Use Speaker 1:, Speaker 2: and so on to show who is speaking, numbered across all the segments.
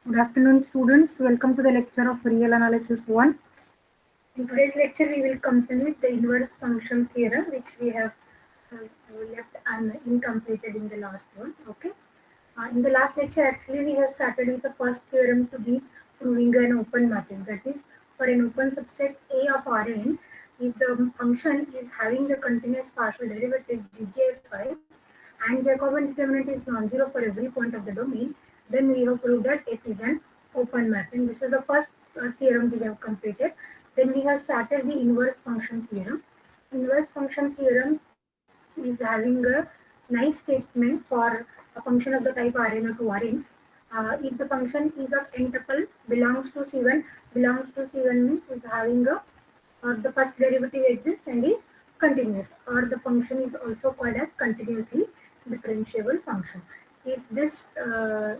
Speaker 1: Good afternoon, students. Welcome to the lecture of Real Analysis 1. In today's lecture, we will complete the inverse function theorem, which we have left incompleted in the last one. Okay. In the last lecture, actually, we have started with the first theorem to be proving an open matrix. That is, for an open subset A of Rn, if the function is having the continuous partial derivatives dj5 and Jacobian determinant is non-zero for every point of the domain, then we have proved that F is an open mapping. This is the first theorem we have completed. Then we have started the inverse function theorem. Inverse function theorem is having a nice statement for a function of the type Rn or 2Rn. If the function is of n tuple belongs to C1, belongs to C1 means is having a or the first derivative exists and is continuous, or the function is also called as continuously differentiable function. If this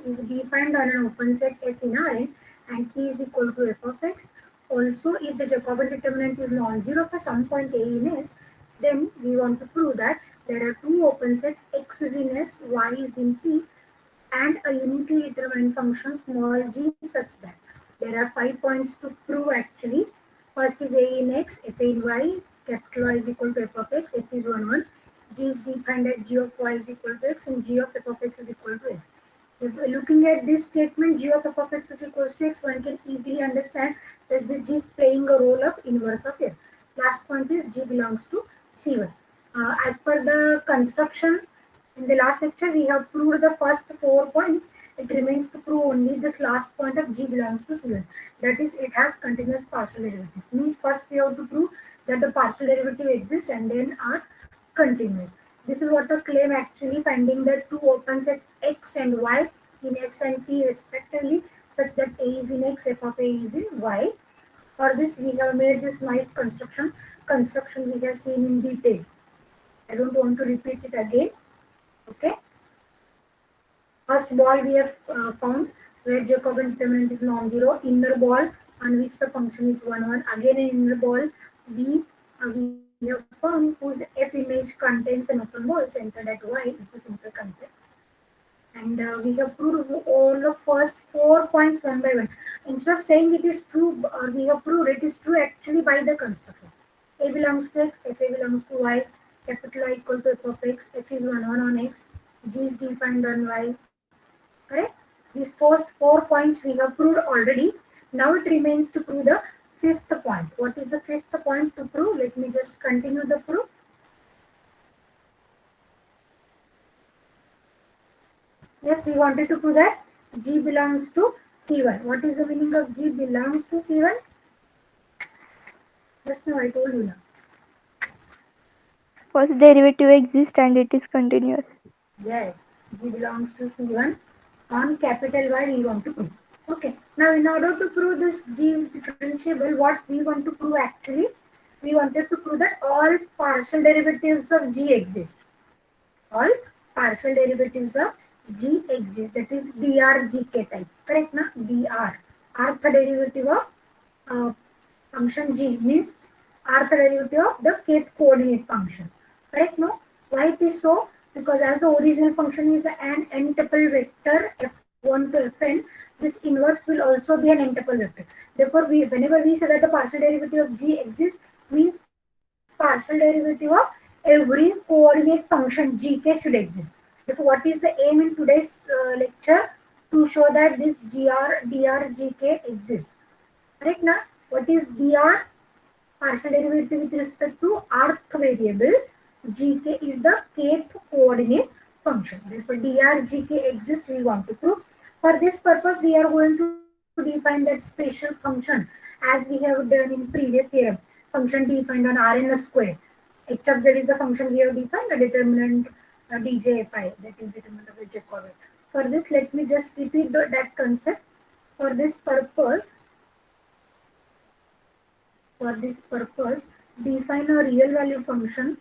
Speaker 1: is defined on an open set S in Rn and P is equal to f of x, also if the Jacobian determinant is non-zero for some point A in S, then we want to prove that there are two open sets x is in S, y is in P, and a uniquely determined function small g such that there are 5 points to prove actually. First is a in x, f in y, capital Y is equal to f of x, f is 1 1. G is defined as g of y is equal to x and g of f of x is equal to x. If we're looking at this statement, g of f of x is equal to x, one can easily understand that this g is playing a role of inverse of f. Last point is g belongs to C1. As per the construction, in the last lecture, we have proved the first 4 points. It remains to prove only this last point of G belongs to C1. That is, it has continuous partial derivatives. Means first we have to prove that the partial derivative exists and then are continuous. This is what the claim actually, finding the two open sets X and Y in S and P respectively, such that A is in X, f of A is in Y. For this, we have made this nice construction. Construction we have seen in detail. I don't want to repeat it again. Okay. First ball we have found where Jacobian determinant is non-zero. Inner ball on which the function is 1 1. Again an inner ball B we have found whose F image contains an open ball centered at Y is the simple concept. And we have proved all the first 4 points one by one. Instead of saying it is true, or we have proved it is true actually by the construction. A belongs to X, F A belongs to Y, capital Y equal to F of X, F is 1 1 on X, G is defined on Y. Correct? These first 4 points we have proved already. Now it remains to prove the fifth point. What is the fifth point to prove? Let me just continue the proof. Yes, we wanted to prove that G belongs to C1. What is the meaning of G belongs to C1? Just now I told you now.
Speaker 2: First derivative exists and it is continuous.
Speaker 1: Yes, G belongs to C1 on capital Y we want to prove. Okay, now in order to prove this G is differentiable, what we want to prove actually, we wanted to prove that all partial derivatives of G exist. All partial derivatives of G exist. That is drgk type. Correct na? Dr. Rth derivative of uh, function G means Rth derivative of the kth coordinate function. Correct no? Why it is so? Because as the original function is an n tuple vector f1 to fn, this inverse will also be an n tuple vector. Therefore, whenever we say that the partial derivative of G exists, means partial derivative of every coordinate function gk should exist. Therefore, what is the aim in today's lecture? To show that this drgk exists. Correct now? What is dr? Partial derivative with respect to rth variable. Gk is the kth coordinate function. Therefore, drgk exists we want to prove. For this purpose, we are going to define that special function as we have done in previous theorem. Function defined on Rn square. H of z is the function we have defined, the determinant dj that is determinant of the Jacobian. For this, let me just repeat that concept. For this purpose, define a real value function.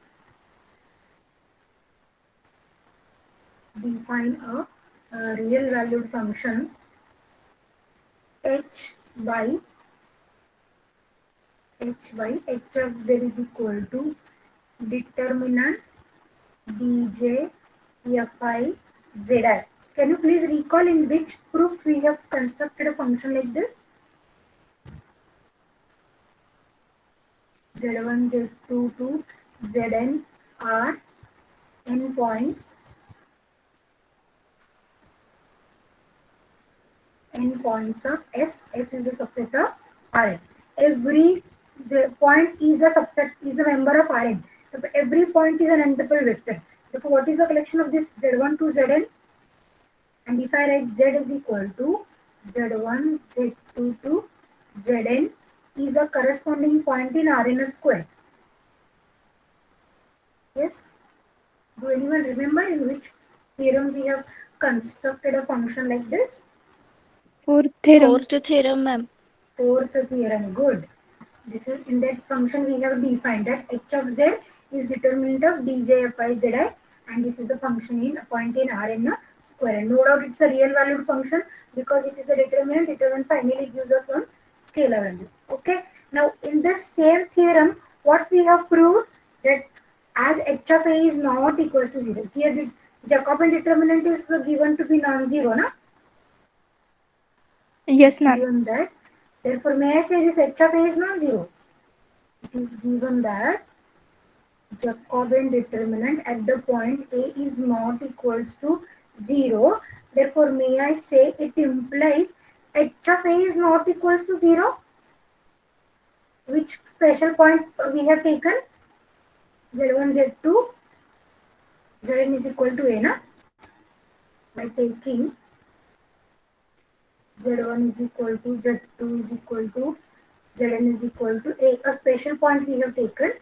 Speaker 1: Define a real valued function h by h of z is equal to determinant dj fi zi. Can you please recall in which proof we have constructed a function like this? Z1, Z2 to Zn are n points of S. S is the subset of Rn. Every point is a member of Rn. Every point is an n-tuple vector. Therefore, what is the collection of this Z1 to Zn? And if I write Z is equal to Z1, Z2 to Zn is a corresponding point in Rn square. Yes? Do anyone remember in which theorem we have constructed a function like this?
Speaker 2: Fourth theorem.
Speaker 3: Fourth theorem, ma'am.
Speaker 1: Fourth theorem. Good. This is in that function we have defined that h of z is determinant of dj fi zi, and this is the function in a point in Rn square. And no doubt it's a real valued function because it is a determinant. Determinant finally gives us one scalar value. Okay. Now in this same theorem, what we have proved that as h of a is not equals to 0. Here the Jacobian determinant is given to be non-zero, na?
Speaker 2: Yes, ma'am.
Speaker 1: Given that, therefore, may I say this h of a is non-zero? It is given that Jacobian determinant at the point a is not equals to 0. Therefore, may I say it implies h of a is not equals to 0? Which special point we have taken? Z1, Z2, Zn is equal to a, na? By taking Z1 is equal to Z2 is equal to Zn is equal to a special point we have taken.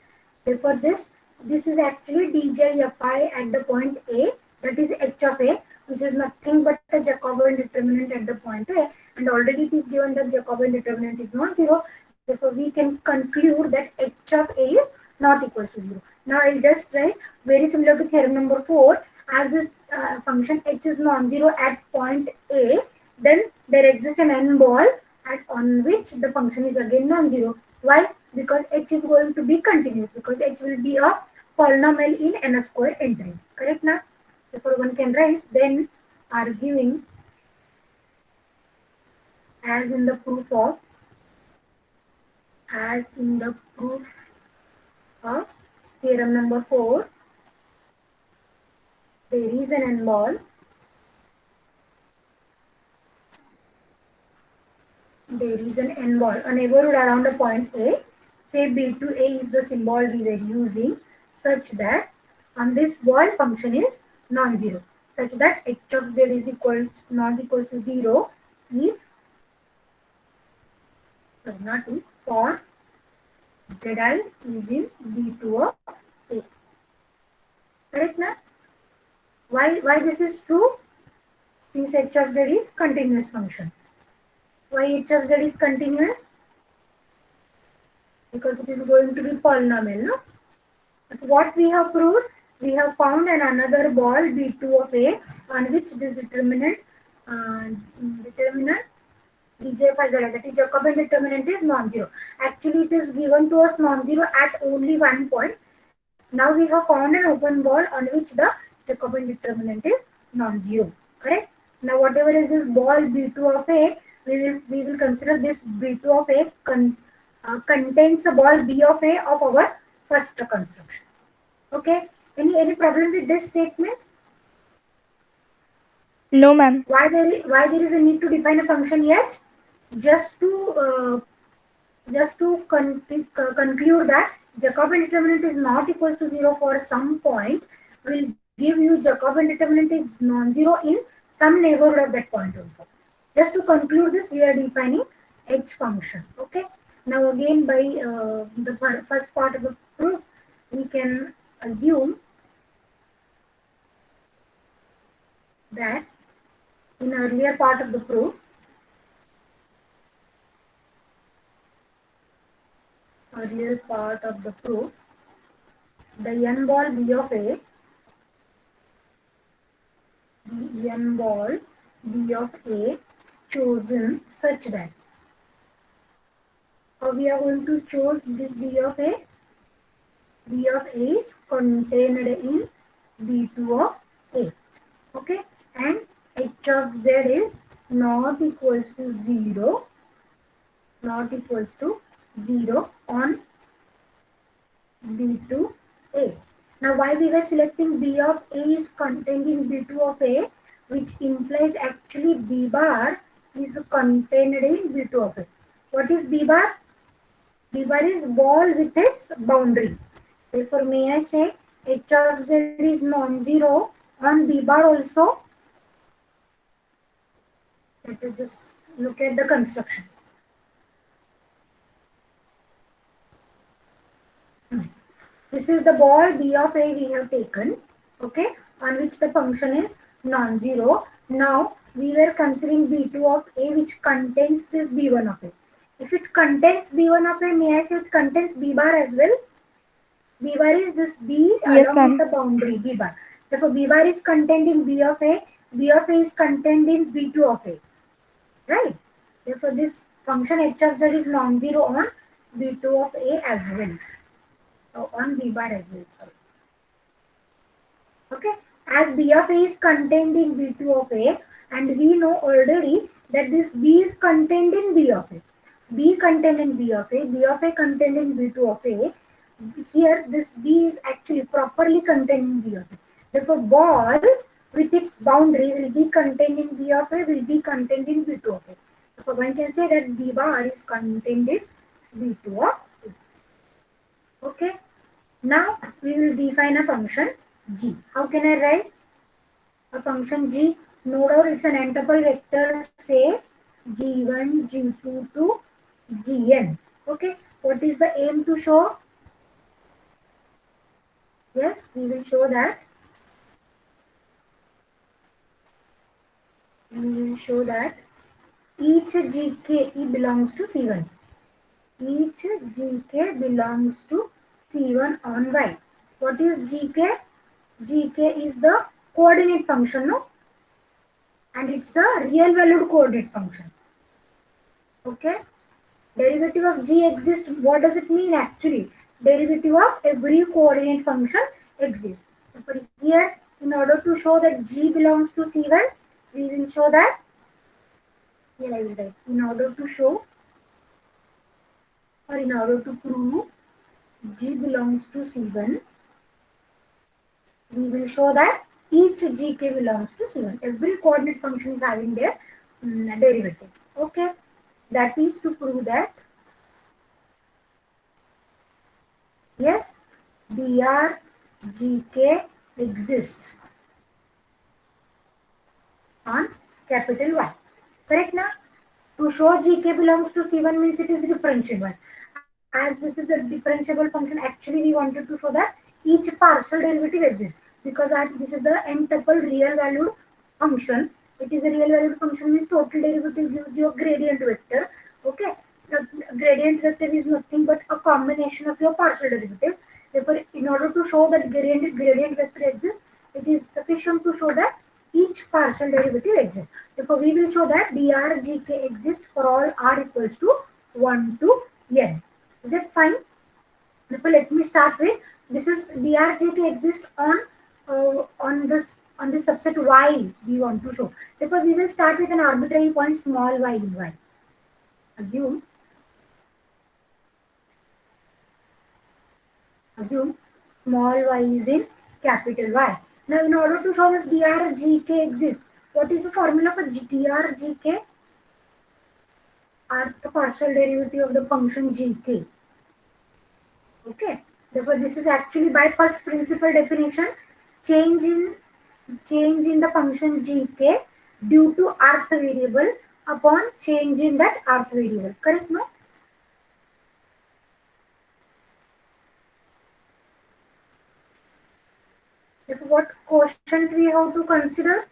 Speaker 1: Therefore, this is actually dj fi at the point a, that is h of a, which is nothing but a Jacobian determinant at the point a, and already it is given that Jacobian determinant is non-zero. Therefore, we can conclude that h of a is not equal to 0. Now, I'll just write very similar to theorem number 4. As this function h is non-zero at point a, then there exists an n ball on which the function is again non-zero. Why? Because h is going to be continuous, because h will be a polynomial in n square entries. Correct now? Therefore, one can write then arguing as in the proof of theorem number 4, there is an n ball. There is an n ball, a neighborhood around a point A. Say B to A is the symbol we were using, such that on this ball function is non-zero, such that h of z is not equals to 0 if for zi is in B2 of A. Correct na? Why this is true? Since h of z is continuous function. Why h of z is continuous? Because it is going to be polynomial, no? But what we have proved? We have found another ball B2 of A on which this determinant dj phi zi, that is Jacobian determinant, is non-zero. Actually, it is given to us non-zero at only one point. Now we have found an open ball on which the Jacobian determinant is non-zero. Correct? Now whatever is this ball B2 of A, we will consider this B2 of A contains a ball B of A of our first construction. Okay? Any problem with this statement?
Speaker 2: No, ma'am.
Speaker 1: Why there is a need to define a function h? Just to conclude that Jacobian determinant is not equals to 0 for some point, will give you Jacobian determinant is non-zero in some neighborhood of that point also. Just to conclude this, we are defining h function. Okay. Now again, by the first part of the proof, we can assume that in earlier part of the proof, the n ball B of A, the n ball B of A chosen such that, how we are going to choose this B of A? B of A is contained in B2 of A. Okay, and h of z is not equals to 0, not equals to 0 on B2A. Now why we were selecting B of A is contained in B2 of A, which implies actually B bar is contained in B2 of A. What is B bar? B bar is ball with its boundary. Therefore, may I say h of z is non-zero on B bar also? Let us just look at the construction. This is the ball B of A we have taken, okay, on which the function is non-zero. Now we were considering B2 of A which contains this B1 of A. If it contains B1 of A, may I say it contains B bar as well? B bar is this B
Speaker 2: Yes,
Speaker 1: along with
Speaker 2: ma'am.
Speaker 1: the boundary B bar. Therefore, B bar is contained in B of A. B of A is contained in B2 of A. Right? Therefore, this function h of z is non-zero on B2 of A as well. On B bar as well. Sorry. Okay, as B of A is contained in B2 of A, and we know already that this B is contained in B of A. B contained in B of A, B of A contained in B2 of A. Here, this B is actually properly contained in B of A. Therefore, ball with its boundary will be contained in B of A, will be contained in B2 of A. Therefore, one can say that B bar is contained in B2 of A. Okay. Now, we will define a function G. How can I write a function G? No doubt it's an n-tuple vector, say G1, G2 to Gn. Okay, what is the aim to show? Yes, we will show that. We will show that each GK belongs to C1. Each GK belongs to C1 on Y. What is GK? GK is the coordinate function, no? And it's a real valued coordinate function. Okay. Derivative of g exists. What does it mean actually? Derivative of every coordinate function exists. Therefore, here, in order to show that g belongs to C1, we will show that. Here I will write. In order to show, or in order to prove g belongs to C1, we will show that each gk belongs to C1. Every coordinate function is having their derivatives. Okay. That is to prove that yes, dr gk exists on capital Y. Correct now? To show gk belongs to C1 means it is differentiable. As this is a differentiable function, actually we wanted to show that each partial derivative exists because this is the n-tuple real valued function. It is a real valued function means total derivative gives you a gradient vector. Okay. The gradient vector is nothing but a combination of your partial derivatives. Therefore, in order to show that gradient vector exists, it is sufficient to show that each partial derivative exists. Therefore, we will show that dr gk exists for all r equals to 1 to n. Is it fine? Therefore, let me start with this is dr gk exists on this subset y we want to show. Therefore, we will start with an arbitrary point small y in y. Assume small y is in capital Y. Now, in order to show this dr gk exists, what is the formula for dr gk? Are the partial derivative of the function gk. Okay. Therefore, this is actually by first principle definition change in the function gk due to rth variable upon change in that rth variable. Correct? No? Therefore, what quotient we have to consider?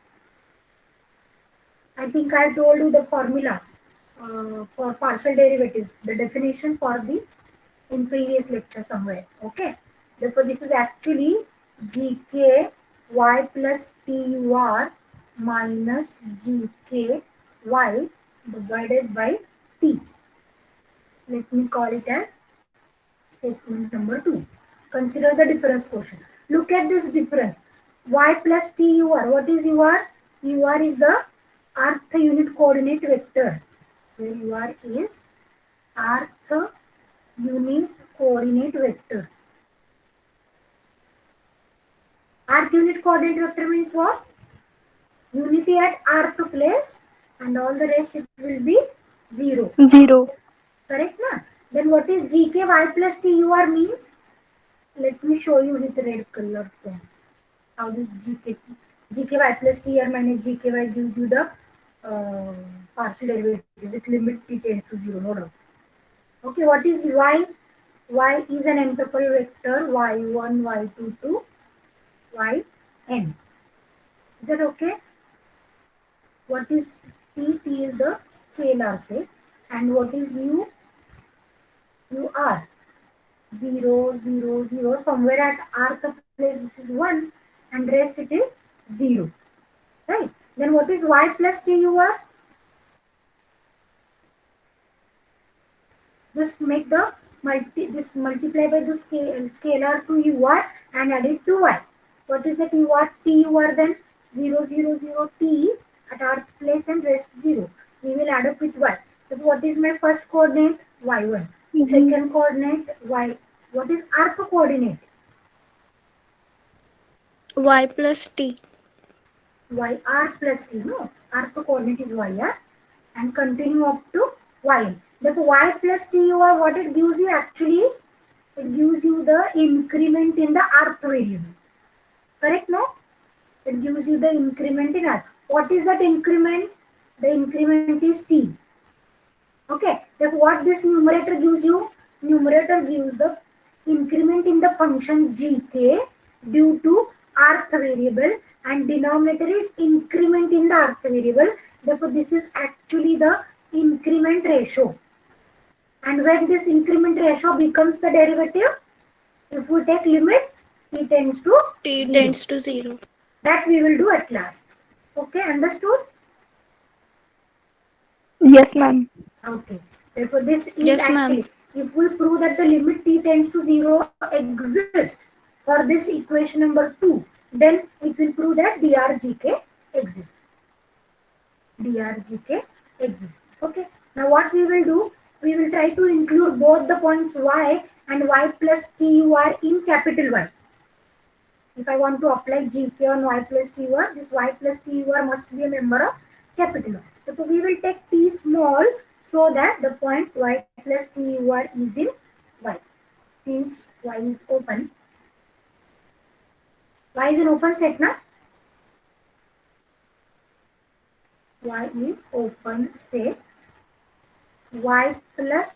Speaker 1: I think I told you the formula for partial derivatives, the definition for the in previous lecture somewhere. Okay. Therefore, this is actually gk y plus tur minus gk y divided by t. Let me call it as statement number 2. Consider the difference quotient. Look at this difference. Y plus tur. What is ur? UR is the earth unit coordinate vector. Where UR is earth unit coordinate vector. Earth unit coordinate vector means what? Unity at earth place and all the rest it will be 0.
Speaker 2: 0.
Speaker 1: Correct na? Then what is GKY plus TUR means? Let me show you with red color pen. How this GKY plus TR minus GKY gives you the partial derivative with limit t tends to 0, no doubt. Okay, what is Y? Y is an n-tuple vector y1, y2 to yn. Is that okay? What is T? T is the scalar say. And what is U? U R. 0, 0, 0. Somewhere at rth place this is 1 and rest it is 0. Right? Then what is Y plus TUR? Just make the multiply by the scalar to UR and add it to Y. What is that UR? TUR then 0, 0, 0 T at rth place and rest 0. We will add up with Y. So what is my first coordinate? Y1. Second coordinate Y. What is rth coordinate?
Speaker 2: Y plus T.
Speaker 1: YR plus T. No, rth coordinate is YR and continue up to YN. Therefore, Y plus TUR, what it gives you actually? It gives you the increment in the rth variable. Correct, no? It gives you the increment in rth. What is that increment? The increment is T. Okay, therefore what this numerator gives you? Numerator gives the increment in the function gk due to rth variable and denominator is increment in the rth variable. Therefore, this is actually the increment ratio. And when this increment ratio becomes the derivative, if we take limit, t tends to 0. That we will do at last. Okay, understood?
Speaker 2: Yes, ma'am.
Speaker 1: Okay. Therefore, this is actually, if we prove that the limit t tends to 0 exists for this equation number 2, then it will prove that drgk exists. drgk exists. Okay. Now what we will do? We will try to include both the points y and y plus tur in capital Y. If I want to apply gk on y plus tur, this y plus tur must be a member of capital Y. Therefore, we will take t small so that the point y plus tur is in Y. Since Y is open. Y is an open set, na? Y is open set. Y plus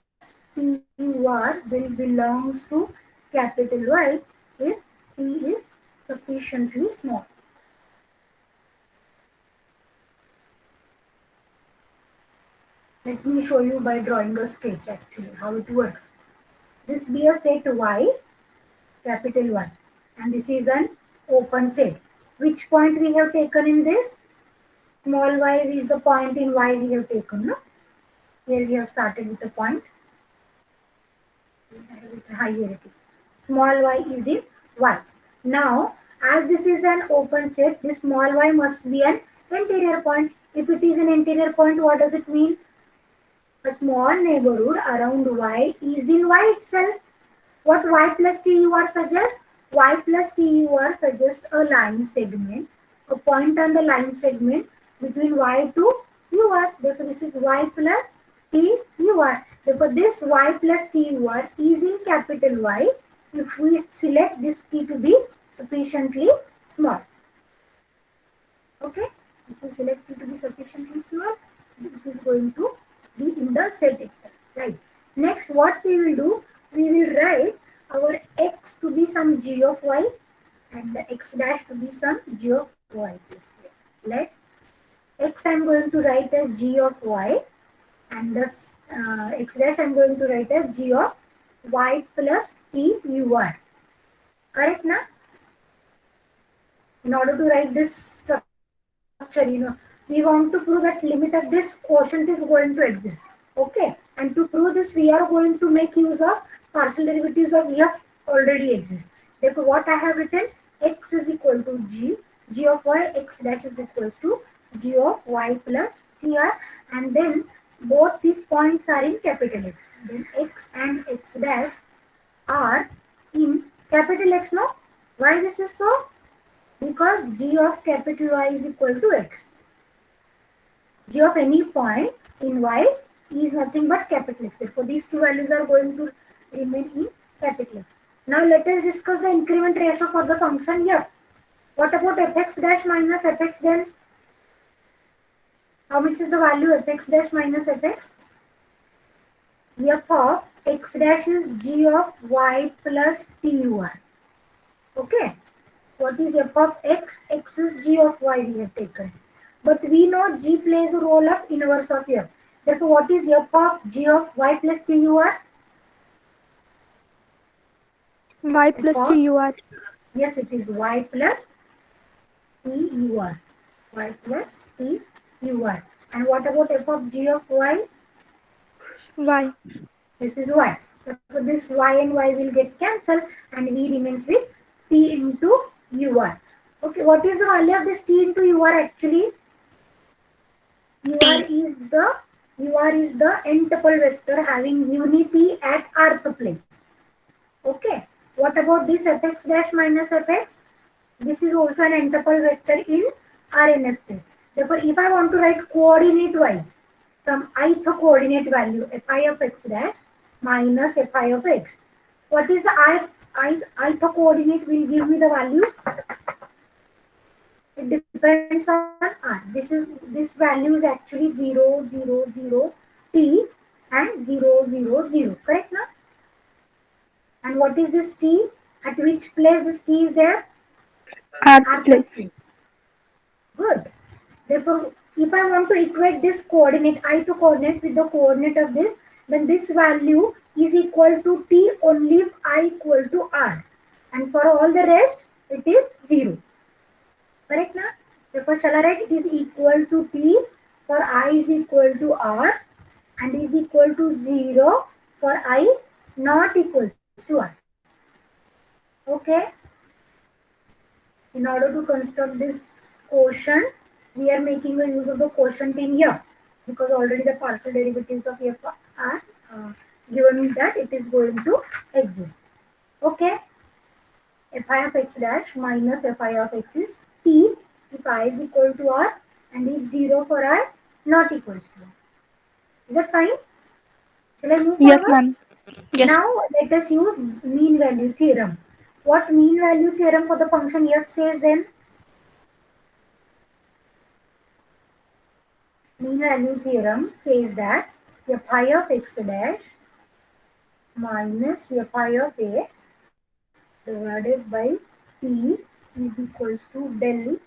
Speaker 1: TUR will belongs to capital Y if T is sufficiently small. Let me show you by drawing a sketch actually how it works. This be a set Y, capital Y, and this is an open set. Which point we have taken in this? Small y is the point in Y we have taken, no? Here we have started with a point. Here it is. Small y is in Y. Now, as this is an open set, this small y must be an interior point. If it is an interior point, what does it mean? A small neighborhood around Y is in Y itself. What Y plus TUR suggests? Y plus TUR suggests a line segment, a point on the line segment between Y to UR. Therefore, this is Y plus TUR. Therefore, this Y plus TUR is in capital Y if we select this T to be sufficiently small. Okay, if we select T to be sufficiently small, this is going to be in the set itself, right? Next, what we will do, we will write our x to be some g of y and the x dash to be some g of y. Let x I am going to write as g of y and the x dash I am going to write as g of y plus TUR. Correct, na? In order to write this structure, we want to prove that limit of this quotient is going to exist. Okay, and to prove this, we are going to make use of partial derivatives of f already exist. Therefore, what I have written, x is equal to g of y, x dash is equals to g of y plus t are, and then both these points are in capital X. Then x and x dash are in capital X, no? Why this is so? Because g of capital Y is equal to x. G of any point in Y is nothing but capital X. Therefore, these two values are going to remain in capital X. Now, let us discuss the increment ratio for the function here. What about fx dash minus fx then? How much is the value fx dash minus fx? F of x dash is g of y plus tur. Okay. What is f of x? X is g of y we have taken. But we know g plays a role of inverse of f. Therefore, what is f of g of y plus tur?
Speaker 2: Y
Speaker 1: F
Speaker 2: plus
Speaker 1: of,
Speaker 2: TUR.
Speaker 1: yes, it is y plus tur. Y plus tur. And what about f of g of y?
Speaker 2: Y.
Speaker 1: This is y. Therefore, this y and y will get cancelled and v remains with t into ur. Okay, what is the value of this t into ur actually? ur is the n-tuple vector having unity at rth place. Okay. What about this fx dash minus fx? This is also an n-tuple vector in Rn space. Therefore, if I want to write coordinate wise, some ith coordinate value fi of x dash minus fi of x. What is the ith coordinate will give me the value? It depends on r. This value is actually 0, 0, 0, t and 0, 0, 0. Correct now? And what is this t? At which place this t is there?
Speaker 2: At
Speaker 1: Rth
Speaker 2: place.
Speaker 1: place. Good. Therefore, if I want to equate this coordinate, ith coordinate with the coordinate of this, then this value is equal to t only if I equal to r. And for all the rest, it is 0. Correct now? Therefore, shall I write it is equal to t for I is equal to r and is equal to 0 for I not equals to r. Okay. In order to construct this quotient, we are making a use of the quotient in here because already the partial derivatives of f are given that it is going to exist. Okay. Fi of x dash minus fi of x is t if I is equal to r and if 0 for I not equals to r. Is that fine? Shall I move
Speaker 2: Yes,
Speaker 1: forward?
Speaker 2: ma'am. Yes.
Speaker 1: Now let us use mean value theorem. What mean value theorem for the function f says then? Mean value theorem says that fi of x dash minus fi of x divided by t is equals to del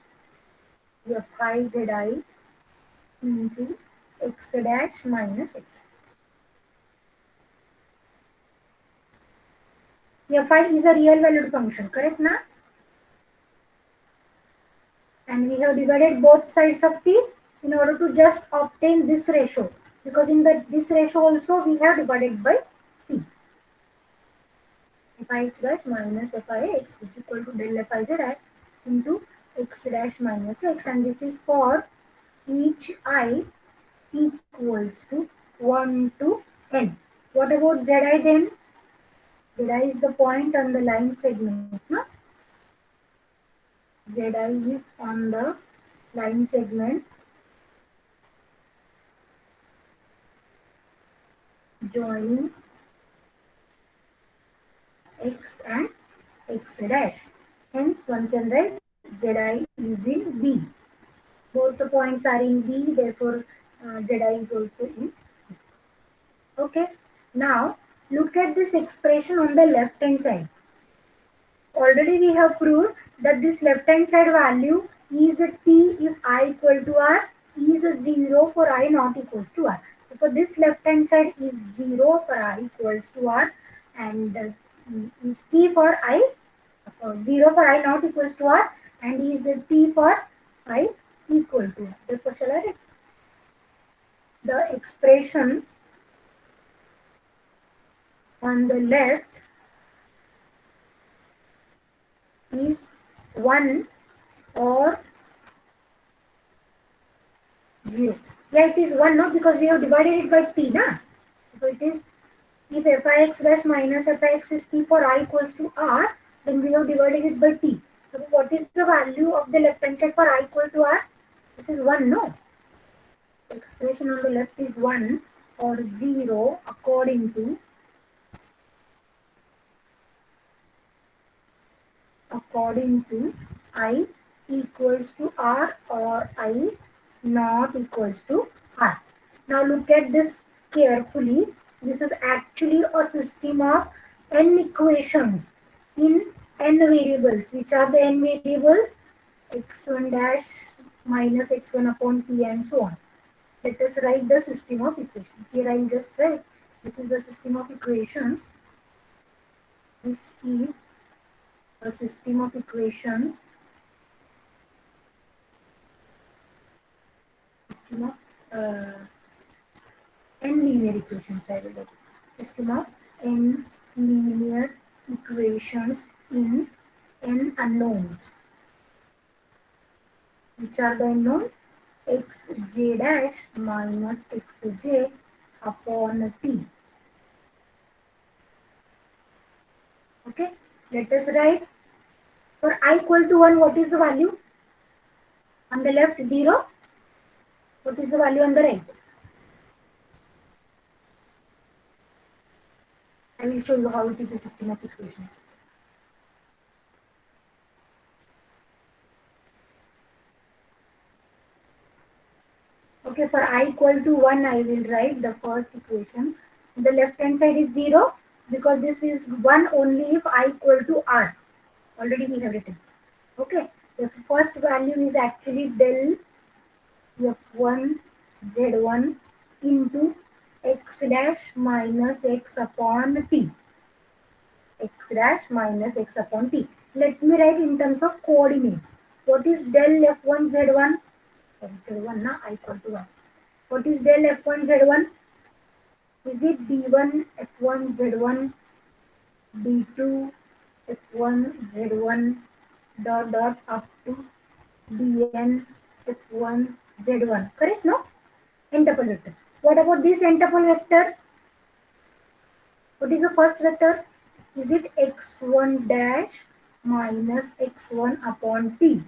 Speaker 1: fi zi into x dash minus x. Fi is a real valued function, correct na? And we have divided both sides of t in order to just obtain this ratio, because in this ratio also we have divided by t. Fi x dash minus fi x is equal to del fi z into x dash minus x, and this is for each I equals to 1 to n. What about zi then? Zi is the point on the line segment. No? Zi is on the line segment joining x and x dash. Hence, one can write zi is in B. Both the points are in B, therefore zi is also in B. Okay. Now, look at this expression on the left hand side. Already we have proved that this left hand side value is a t if I equal to r, is a 0 for I not equals to r. Because this left hand side is 0 for I equals to r and is t for I 0 for I not equals to r and is a t for I equal to r. Therefore, shall I write the expression on the left is 1 or 0. Yeah, it is 1, no, because we have divided it by t, na. So it is, if f(ix) dash minus f(ix) is t for I equals to r, then we have divided it by t. So what is the value of the left hand side for I equal to r? This is 1, no. The expression on the left is 1 or 0 according to I equals to r or I not equals to r. Now look at this carefully. This is actually a system of n equations in n variables. Which are the n variables? x1 dash minus x1 upon t and so on. Let us write the system of equations. Here I will just write, this is the system of equations. This is a system of equations. System of n linear equations. I will write. System of n linear equations in n unknowns. Which are the unknowns? xj dash minus xj upon t. Okay, let us write. For I equal to 1, what is the value? On the left, 0. What is the value on the right? I will show you how it is a system of equations. Okay, for I equal to 1, I will write the first equation. The left hand side is 0 because this is 1 only if I equal to r. Already we have written. Okay, the first value is actually del f1 z1 into x dash minus x upon t. X dash minus x upon t. Let me write in terms of coordinates. What is del f1 z1? Z1 na I equal to 1. What is del f1 z1? Is it d1 f1 z1, d2 f1 z1 dot up to dn f1 z1? Correct, no? N-tuple vector. What about this n-tuple vector? What is the first vector? Is it x1 dash minus x1 upon t?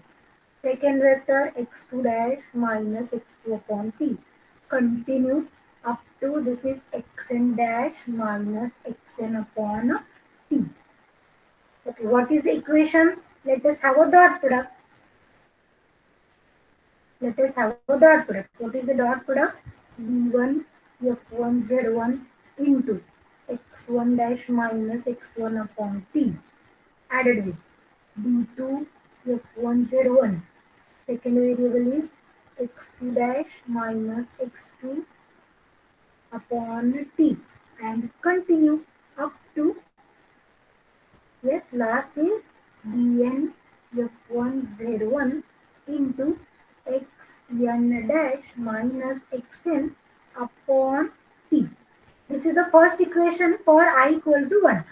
Speaker 1: Second vector x2 dash minus x2 upon t. Continue up to this is xn dash minus xn upon t. Okay, what is the equation? Let us have a dot product. Let us have a dot product. What is the dot product? d1 f1 z1 into x1 dash minus x1 upon t added with d2 f1 z1. Second variable is x2 dash minus x2 upon t and continue up to, yes, last is dn f1 z1 into xn dash minus xn upon t. This is the first equation for I equal to 1.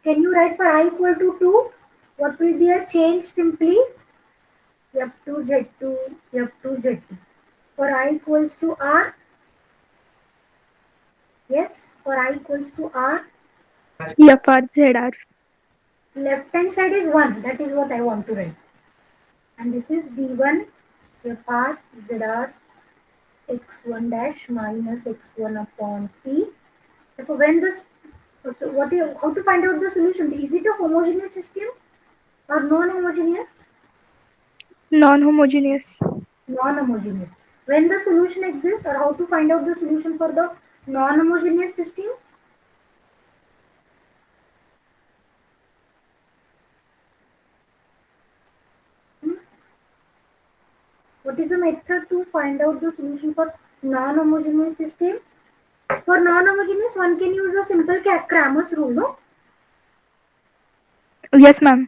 Speaker 1: Can you write for I equal to 2? What will be a change? Simply f2 z2 f2 z2. For I equals to r, yes, for I equals to r,
Speaker 2: F R Z R.
Speaker 1: left hand side is 1. That is what I want to write. And this is d1 fr zr x1 dash minus x1 upon t. Therefore, when this, so how to find out the solution? Is it a homogeneous system or non-homogeneous?
Speaker 2: Non-homogeneous.
Speaker 1: Non-homogeneous. When the solution exists, or how to find out the solution for the non-homogeneous system? What is the method to find out the solution for non-homogeneous system? For non-homogeneous, one can use a simple Cramer's rule, no?
Speaker 2: Yes, ma'am.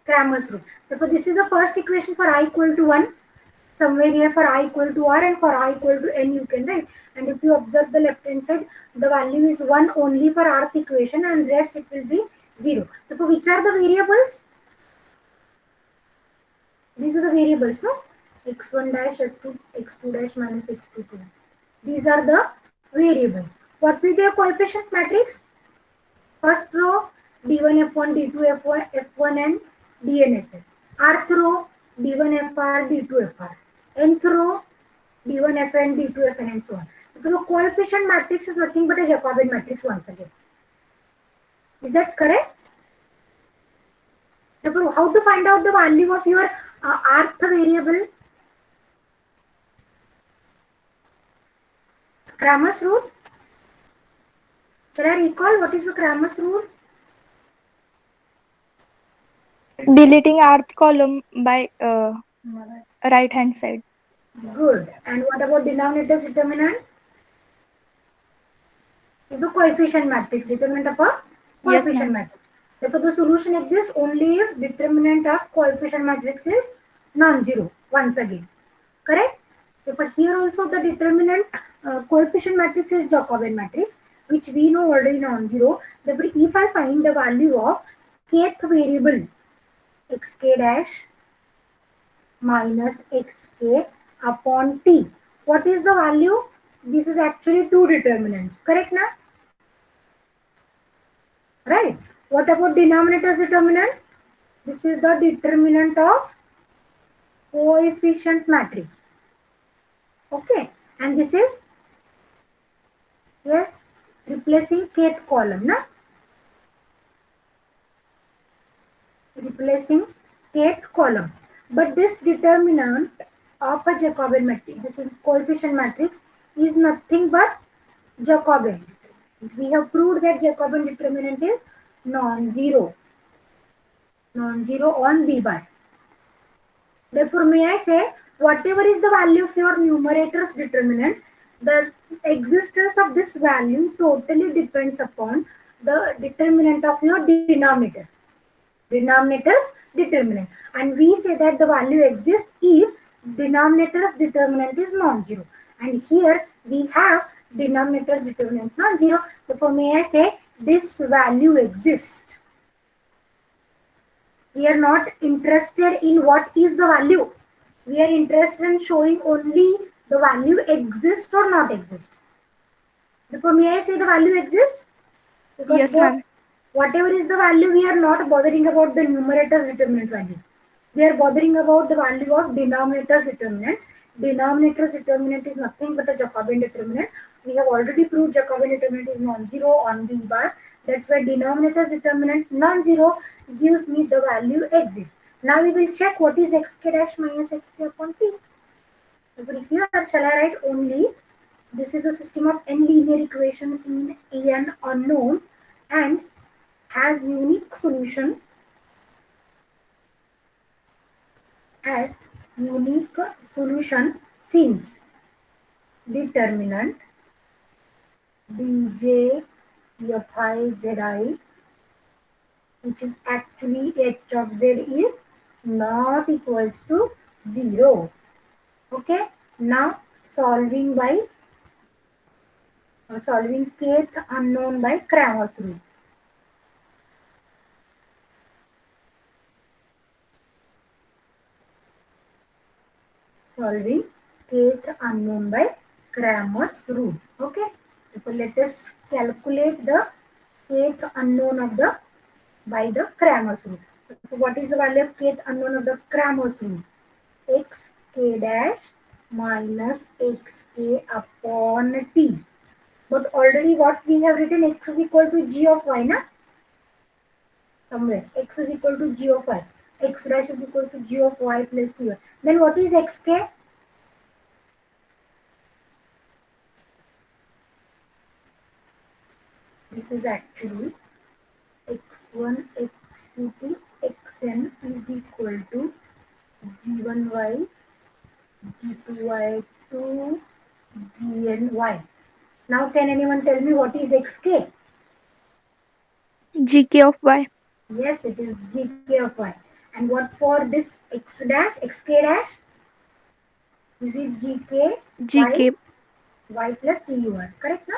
Speaker 1: Cramer's rule. Therefore, this is the first equation for I equal to 1. Somewhere here for I equal to r and for I equal to n you can write. And if you observe the left hand side, the value is 1 only for rth equation and rest it will be 0. Therefore, which are the variables? These are the variables, no? x1 dash, x2, x2 dash minus x2 2. These are the variables. What will be a coefficient matrix? First row d1 f1 d2 f1 f1 and dn fn. Rth row d1 fr d2 fr. Nth row d1 fn d2 fn and so on. Because the coefficient matrix is nothing but a Jacobian matrix once again. Is that correct? Therefore, how to find out the value of your rth variable? Cramer's rule. Shall I recall what is the Cramer's rule?
Speaker 2: Deleting rth column by right hand side.
Speaker 1: Good. And what about denominator's determinant? Is the coefficient matrix, determinant of a
Speaker 2: Yes,
Speaker 1: coefficient
Speaker 2: ma'am.
Speaker 1: matrix. Therefore, the solution exists only if determinant of coefficient matrix is non-zero once again. Correct? Therefore, here also the determinant coefficient matrix is Jacobian matrix, which we know already non-zero. Therefore, if I find the value of kth variable xk dash minus xk upon t, what is the value? This is actually two determinants. Correct now? Right? What about denominator's determinant? This is the determinant of coefficient matrix. Okay, and this is, yes, replacing kth column, na? Replacing kth column. But this determinant of a Jacobian matrix, this is coefficient matrix, is nothing but Jacobian. We have proved that Jacobian determinant is non-zero. Non-zero on B bar. Therefore, may I say, whatever is the value of your numerator's determinant, the existence of this value totally depends upon the determinant of your denominator. Denominator's determinant. And we say that the value exists if denominator's determinant is non-zero. And here we have denominator's determinant non-zero. Therefore, may I say, this value exists. We are not interested in what is the value. We are interested in showing only the value exists or not exist. Therefore, may I say the value exists? Because
Speaker 2: Yes, ma'am.
Speaker 1: whatever is the value, we are not bothering about the numerator's determinant value. We are bothering about the value of denominator's determinant. Denominator's determinant is nothing but a Jacobian determinant. We have already proved Jacobian determinant is non-zero on B bar. That's why denominator's determinant non-zero gives me the value exists. Now we will check what is xk dash minus xk upon t. Over here, shall I write only this is a system of n linear equations in n unknowns and has unique solution since determinant dj fi zi, which is actually h of z, is not equals to 0. Okay, now solving kth unknown by Cramer's rule. Solving kth unknown by Cramer's rule. Okay, so let us calculate the kth unknown of the by the Cramer's rule. So what is the value of kth unknown of the Cramer's rule? Xk dash minus xk upon t. But already what we have written, x is equal to g of y, na? Somewhere x is equal to g of y. X dash is equal to g of y plus ty. Then what is xk? This is actually x1, x2 to xn is equal to g1y, g2y to gny. Now can anyone tell me what is xk?
Speaker 2: GK of y.
Speaker 1: Yes, it is gk of y. And what for this x dash, xk dash? Is it gk
Speaker 2: GK.
Speaker 1: y plus tur? Correct, na?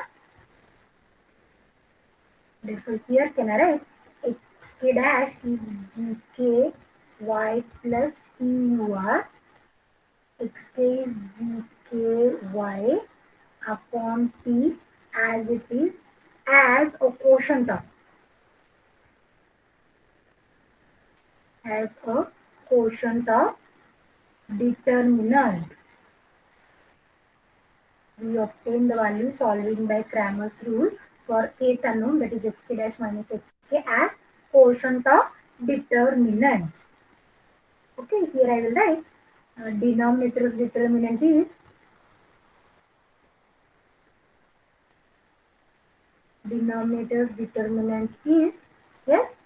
Speaker 1: Therefore, here can I write xk dash is gk y plus tur. xk is gky upon t as it is as a quotient of determinant. We obtain the value solving by Cramer's rule for kth unknown, that is xk dash minus xk, as quotient of determinants. Okay, here I will write denominator's determinant is yes,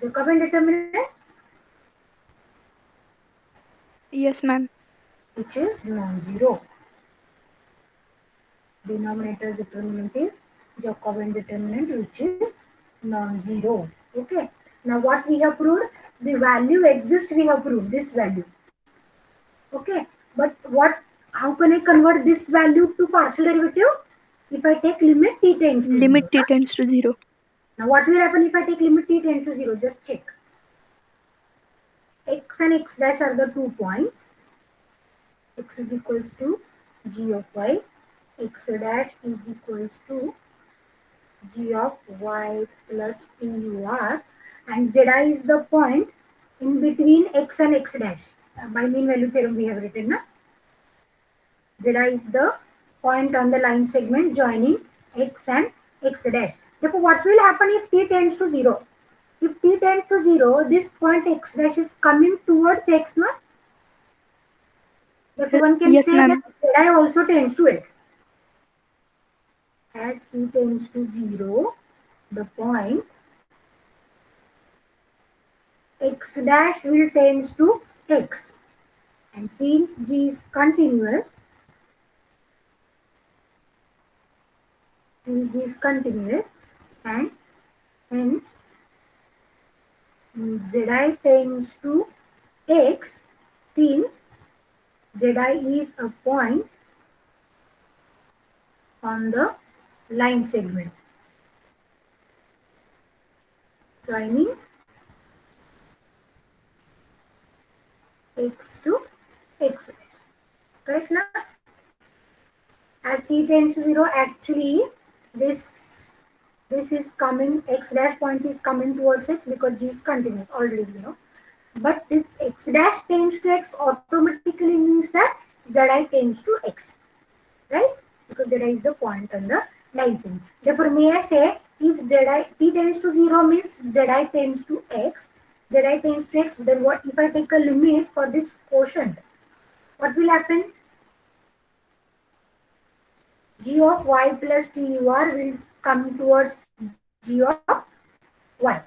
Speaker 1: Jacobian determinant,
Speaker 2: Yes, ma'am.
Speaker 1: which is non-zero. Denominator's determinant is Jacobian determinant, which is non-zero. Okay. Now what we have proved? The value exists. We have proved this value. Okay. But what? How can I convert this value to partial derivative? If I take limit t tends to
Speaker 2: Limit
Speaker 1: 0.
Speaker 2: t tends to 0.
Speaker 1: Now what will happen if I take limit t tends to 0? Just check. X and x dash are the 2 points. X is equals to g of y. X dash is equals to g of y plus tur, and zi is the point in between x and x dash. By mean value theorem we have written. Na? Zi is the point on the line segment joining x and x dash. Therefore, what will happen if t tends to 0? If t tends to 0, this point x dash is coming towards x, na? Therefore, one can
Speaker 2: Yes,
Speaker 1: say
Speaker 2: ma'am.
Speaker 1: that zi also tends to x. As t tends to 0, the point x dash will tends to x, and since g is continuous, and hence zi tends to x, since zi is a point on the line segment joining x to x. Correct now? As t tends to 0, actually this is coming, x dash point is coming towards x because g is continuous, already you know. But this x dash tends to x automatically means that zi tends to x, right? Because zi is the point on the line segment. Therefore, may I say if t tends to 0 means zi tends to x, then what if I take a limit for this quotient? What will happen? G of y plus tur will come towards g of y.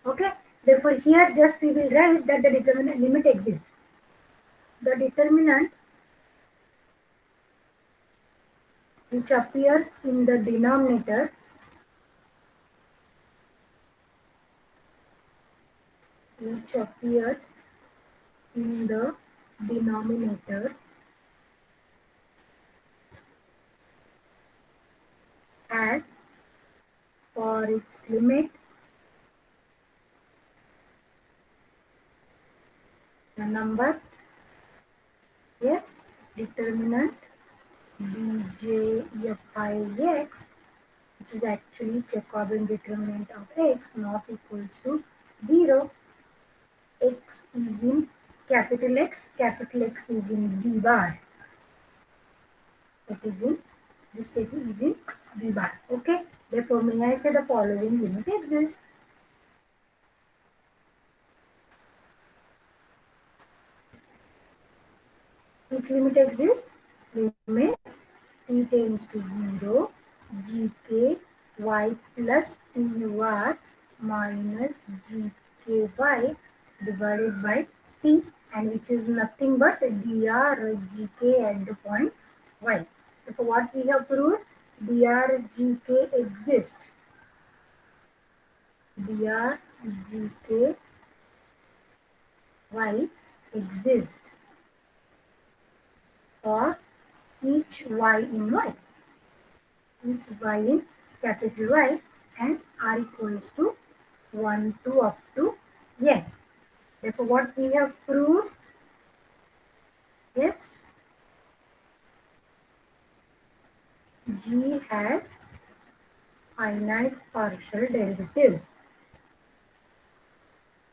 Speaker 1: Okay. Therefore, here just we will write that the determinant limit exists. The determinant which appears in the denominator as for its limit the number, yes, determinant djfix, which is actually Jacobian determinant of x, not equals to 0. X is in capital X is in V bar. It is in, this set is in V bar. Okay. Therefore, may I say the following limit exists. Which limit exists? Limit t tends to 0, gk y plus tur minus gky divided by t, and which is nothing but dr gk at the point y. So what we have proved? Dr gk exists. Dr gk y exists for each y in y. Each y in capital Y, and r equals to 1 to up to n. Therefore, what we have proved? Yes, G has finite partial derivatives.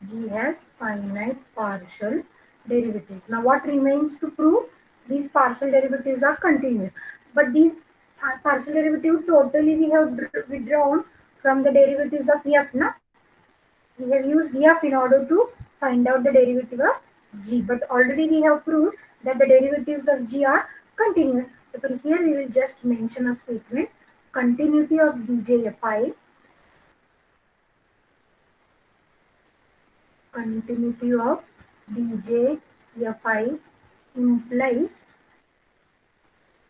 Speaker 1: G has finite partial derivatives. Now what remains to prove? These partial derivatives are continuous. But these partial derivatives totally we have withdrawn from the derivatives of f. Na? We have used f in order to find out the derivative of g. But already we have proved that the derivatives of g are continuous. Therefore here we will just mention a statement. Continuity of djfi. Continuity of djfi implies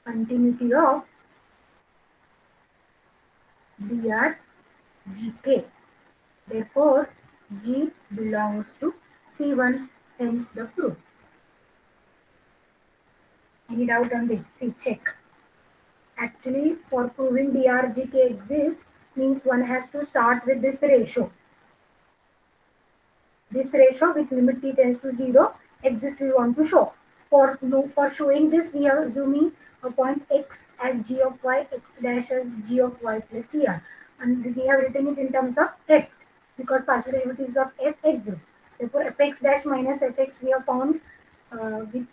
Speaker 1: continuity of drgk. Therefore, G belongs to C1, hence the proof. Any doubt on this? See, check. Actually, for proving drgk exists, means one has to start with this ratio. This ratio with limit t tends to 0 exists we want to show. For showing this, we are assuming a point x as g of y, x dash as g of y plus tr. And we have written it in terms of f because partial derivatives of f exist. Therefore, fx dash minus fx we have found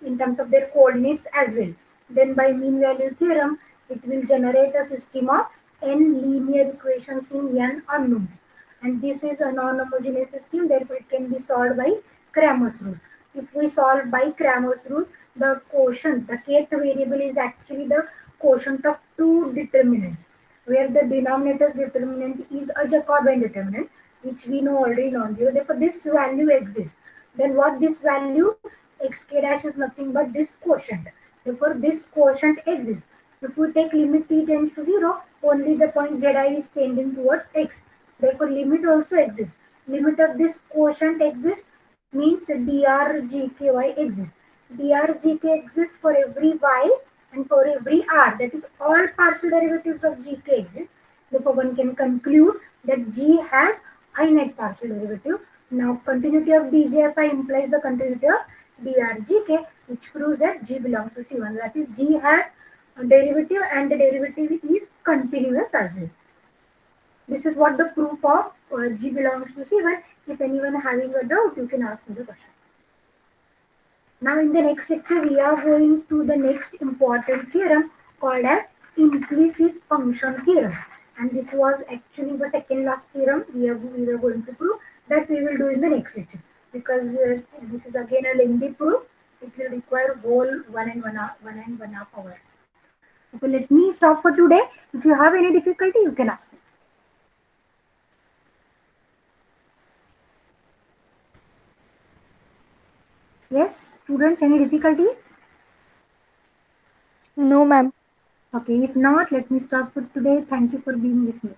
Speaker 1: in terms of their coordinates as well. Then by mean value theorem, it will generate a system of n linear equations in n unknowns. And this is a non-homogeneous system, therefore it can be solved by Cramer's rule. If we solve by Cramer's rule, the quotient, the kth variable is actually the quotient of two determinants, where the denominator's determinant is a Jacobian determinant, which we know already non-zero. Therefore, this value exists. Then what this value? Xk dash is nothing but this quotient. Therefore, this quotient exists. If we take limit t tends to 0, only the point zi is tending towards x. Therefore, limit also exists. Limit of this quotient exists means drgky exists. Drgk exists for every y and for every r. That is, all partial derivatives of gk exist. Therefore, one can conclude that g has finite partial derivative. Now, continuity of djfi implies the continuity of drgk, which proves that g belongs to C1. That is, g has a derivative and the derivative is continuous as well. This is what the proof of G belongs to C1. If anyone having a doubt, you can ask me the question. Now in the next lecture, we are going to the next important theorem called as implicit function theorem. And this was actually the second last theorem we were going to prove that we will do in the next lecture. Because this is again a lengthy proof, it will require whole 1.5 hours. Okay, let me stop for today. If you have any difficulty, you can ask me. Yes, students, any difficulty?
Speaker 2: No, ma'am.
Speaker 1: Okay, if not, let me stop for today. Thank you for being with me.